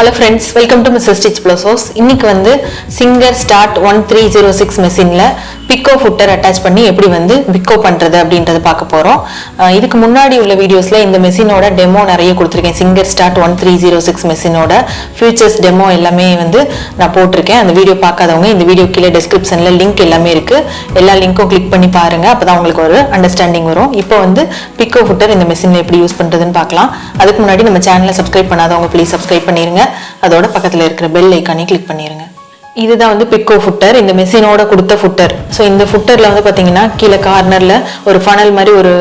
Hello friends, welcome to Mr. Stitch Blouse. இன்னைக்கு வந்து Singer Start 1306 மெஷின்ல Pico footer attach பண்ணி எப்படி வந்து Pico பண்றது அப்படின்றத பார்க்க போறோம். இதுக்கு முன்னாடி உள்ள வீடியோஸ்ல இந்த மெஷினோட டெமோ நிறைய கொடுத்திருக்கேன். Singer Start 1306 மெஷினோட ஃபீச்சர்ஸ் டெமோ எல்லாமே வந்து நான் போட்டிருக்கேன். அந்த வீடியோ பார்க்காதவங்க இந்த வீடியோ கீழே டிஸ்கிரிப்ஷன்ல லிங்க் எல்லாமே இருக்கு. எல்லா லிங்க்கும் கிளிக் பண்ணி பாருங்க. அப்பதான் உங்களுக்கு ஒரு அண்டர்ஸ்டாண்டிங் வரும். இப்போ வந்து Pico footer இந்த மெஷின்ல எப்படி யூஸ் பண்றதுன்னு பார்க்கலாம். அதுக்கு முன்னாடி நம்ம சேனலை சப்ஸ்கிரைப் பண்ணாதவங்க ப்ளீஸ் சப்ஸ்கிரைப் பண்ணிருங்க. அதோட பக்கத்துல இருக்கிற பெல் ஐகானை கிளிக் பண்ணிருங்க. இதுதான் வந்து Pico footer, இந்த மெஷினோட கொடுத்த ஃபுட்டர். ஸோ இந்த ஃபுட்டர்ல வந்து பாத்தீங்கன்னா கீழே கார்னர்ல ஒரு ஃபனல் மாதிரி ஒரு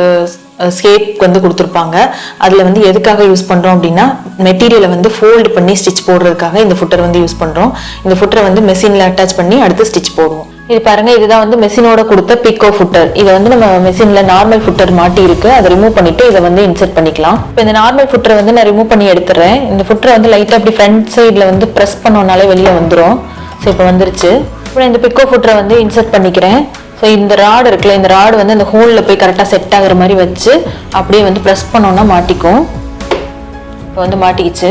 ஷேப் வந்து கொடுத்துருப்பாங்க. அதுல வந்து எதுக்காக யூஸ் பண்றோம் அப்படின்னா மெட்டீரியலை வந்து ஃபோல்டு பண்ணி ஸ்டிச் போடுறதுக்காக இந்த ஃபுட்டர் வந்து யூஸ் பண்றோம். இந்த ஃபுட்டரை வந்து மெஷின்ல அட்டாச் பண்ணி அடுத்து ஸ்டிச் போடுவோம். இது பாருங்க, இதுதான் வந்து மெஷினோட கொடுத்த Pico footer. இதை வந்து நம்ம மெஷின்ல நார்மல் ஃபுட்டர் மாட்டி இருக்கு, அதை ரிமூவ் பண்ணிட்டு இதை வந்து இன்சர்ட் பண்ணிக்கலாம். இப்போ இந்த நார்மல் ஃபுட்டரை வந்து நான் ரிமூவ் பண்ணி எடுத்துறேன். இந்த ஃபுட்டரை வந்து லைட்டா அப்படி ஃப்ரண்ட் சைட்ல வந்து பிரஸ் பண்ணோம்னாலே வெளியே வந்துடும். ஸோ இப்போ வந்துருச்சு. இப்போ இந்த Pico footer வந்து இன்சர்ட் பண்ணிக்கிறேன். ஸோ இந்த ராடு இருக்குல்ல, இந்த ராடு வந்து அந்த ஹோல்ல போய் கரெக்டாக செட் ஆகுற மாதிரி வச்சு அப்படியே வந்து ப்ரெஸ் பண்ணோம்னா மாட்டிக்கும். இப்போ வந்து மாட்டிக்கிச்சு.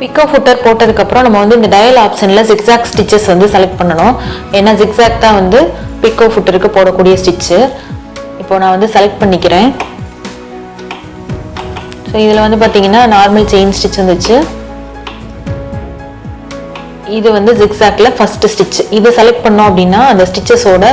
Pico footer போட்டதுக்கப்புறம் நம்ம வந்து இந்த டயல் ஆப்ஷனில் ஜிக்ஸாக் ஸ்டிச்சஸ் வந்து செலக்ட் பண்ணணும். ஏன்னா ஜிக்ஸாக் தான் வந்து Pico footerக்கு போடக்கூடிய ஸ்டிச்சு. இப்போ நான் வந்து செலக்ட் பண்ணிக்கிறேன். ஸோ இதில் வந்து பார்த்தீங்கன்னா நார்மல் செயின் ஸ்டிச் வந்துச்சு. இது வந்து ஜிக்ஸாக்ல ஃபர்ஸ்ட் ஸ்டிச். இதை செலக்ட் பண்ணோம் அப்படின்னா அந்த ஸ்டிச்சஸோட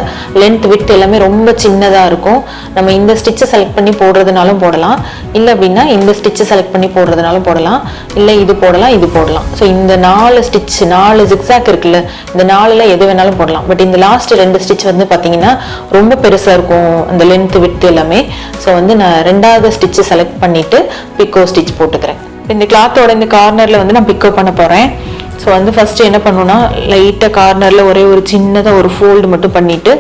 லென்த் விட்த் எல்லாமே ரொம்ப சின்னதா இருக்கும். நம்ம இந்த ஸ்டிச்சை செலக்ட் பண்ணி போடுறதுனாலும் போடலாம், இல்லை அப்படின்னா இந்த ஸ்டிச்சை செலக்ட் பண்ணி போடுறதுனாலும் போடலாம், இல்லை இது போடலாம், இது போடலாம். ஸோ இந்த 4 ஸ்டிச் 4 ஜிக்ஸாக் இருக்குல்ல, இந்த 4ல எது வேணாலும் போடலாம். பட் இந்த லாஸ்ட் 2 ஸ்டிச் வந்து பார்த்தீங்கன்னா ரொம்ப பெருசா இருக்கும் அந்த லென்த் விட்த் எல்லாமே. ஸோ வந்து நான் 2வது ஸ்டிச்சை செலக்ட் பண்ணிட்டு Pico ஸ்டிச் போட்டுக்கிறேன். இந்த கிளாத்தோட இந்த கார்னர்ல வந்து நான் Pico பண்ண போறேன். ஸோ வந்து ஃபர்ஸ்ட் என்ன பண்ணணும்னா லைட்டாக கார்னரில் ஒரே ஒரு சின்னதாக ஒரு ஃபோல்டு மட்டும் பண்ணிட்டு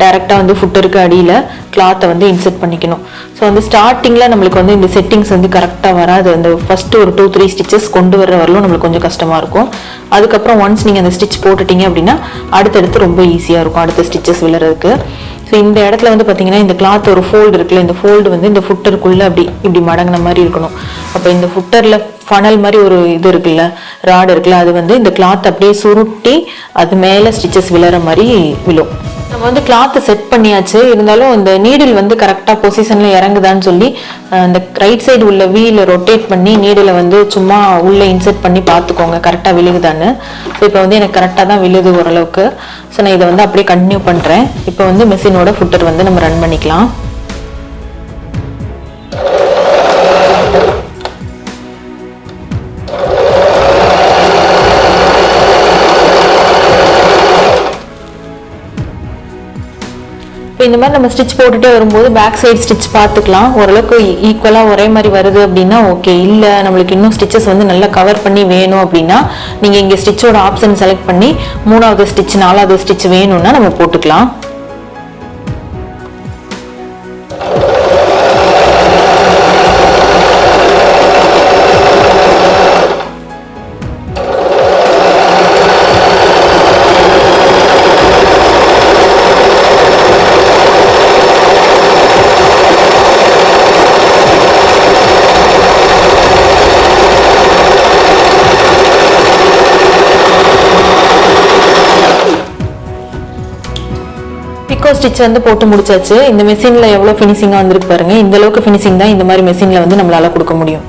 டைரெக்டாக வந்து ஃபுட்டருக்கு அடியில் கிளாத்தை வந்து இன்சர்ட் பண்ணிக்கணும். ஸோ வந்து ஸ்டார்டிங்கில் நம்மளுக்கு வந்து இந்த செட்டிங்ஸ் வந்து கரெக்டாக வராது. அந்த ஃபர்ஸ்ட் ஒரு 2-3 ஸ்டிச்சஸ் கொண்டு வர வரலும் நம்மளுக்கு கொஞ்சம் கஷ்டமாக இருக்கும். அதுக்கப்புறம் ஒன்ஸ் நீங்கள் அந்த ஸ்டிச் போட்டுட்டீங்க அப்படின்னா அடுத்தடுத்து ரொம்ப ஈஸியாக இருக்கும் அடுத்த ஸ்டிச்சஸ் விழுறதுக்கு. ஸோ இந்த இடத்துல வந்து பார்த்தீங்கன்னா இந்த கிளாத் ஒரு ஃபோல்டு இருக்குல்ல, இந்த ஃபோல்டு வந்து இந்த ஃபுட்டருக்குள்ளே இப்படி மடங்கின மாதிரி இருக்கணும். அப்போ இந்த ஃபுட்டரில் ஃபனல் மாதிரி ஒரு இது இருக்குல்ல, ராடு இருக்குல்ல, அது வந்து இந்த கிளாத் அப்படியே சுருட்டி அது மேலே ஸ்டிச்சஸ் விழுற மாதிரி விழும். நம்ம வந்து கிளாத்தை செட் பண்ணியாச்சு. இருந்தாலும் இந்த நீடில் வந்து கரெக்டாக பொசிஷன்ல இறங்குதான்னு சொல்லி அந்த ரைட் சைடு உள்ள வீல ரொட்டேட் பண்ணி நீடில் வந்து சும்மா உள்ள இன்சர்ட் பண்ணி பார்த்துக்கோங்க கரெக்டாக விழுகுதான்னு. ஸோ இப்போ வந்து எனக்கு கரெக்டாக தான் விழுது ஓரளவுக்கு. ஸோ நான் இதை வந்து அப்படியே கண்டினியூ பண்ணுறேன். இப்போ வந்து மெஷினோட ஃபுட்டர் வந்து நம்ம ரன் பண்ணிக்கலாம். இப்போ இந்த மாதிரி நம்ம ஸ்டிச் போட்டுட்டே வரும்போது பேக் சைடு ஸ்டிச் பார்த்துக்கலாம். ஓரளவுக்கு ஈக்குவலாக ஒரே மாதிரி வருது அப்படின்னா ஓகே. இல்லை நம்மளுக்கு இன்னும் ஸ்டிச்சஸ் வந்து நல்லா கவர் பண்ணி வேணும் அப்படின்னா நீங்கள் இங்கே ஸ்டிச்சோட ஆப்ஷன் செலக்ட் பண்ணி 3வது ஸ்டிச் 4வது ஸ்டிச் வேணும்னா நம்ம போட்டுக்கலாம். Pico ஸ்டிச் வந்து போட்டு முடிச்சாச்சு. இந்த மெஷின்ல எவ்வளவு ஃபினிஷிங்கா வந்திருக்கு பாருங்க. இந்த அளவுக்கு ஃபினிஷிங் தான் இந்த மாதிரி மெஷின்ல வந்து நம்மளால கொடுக்க முடியும்.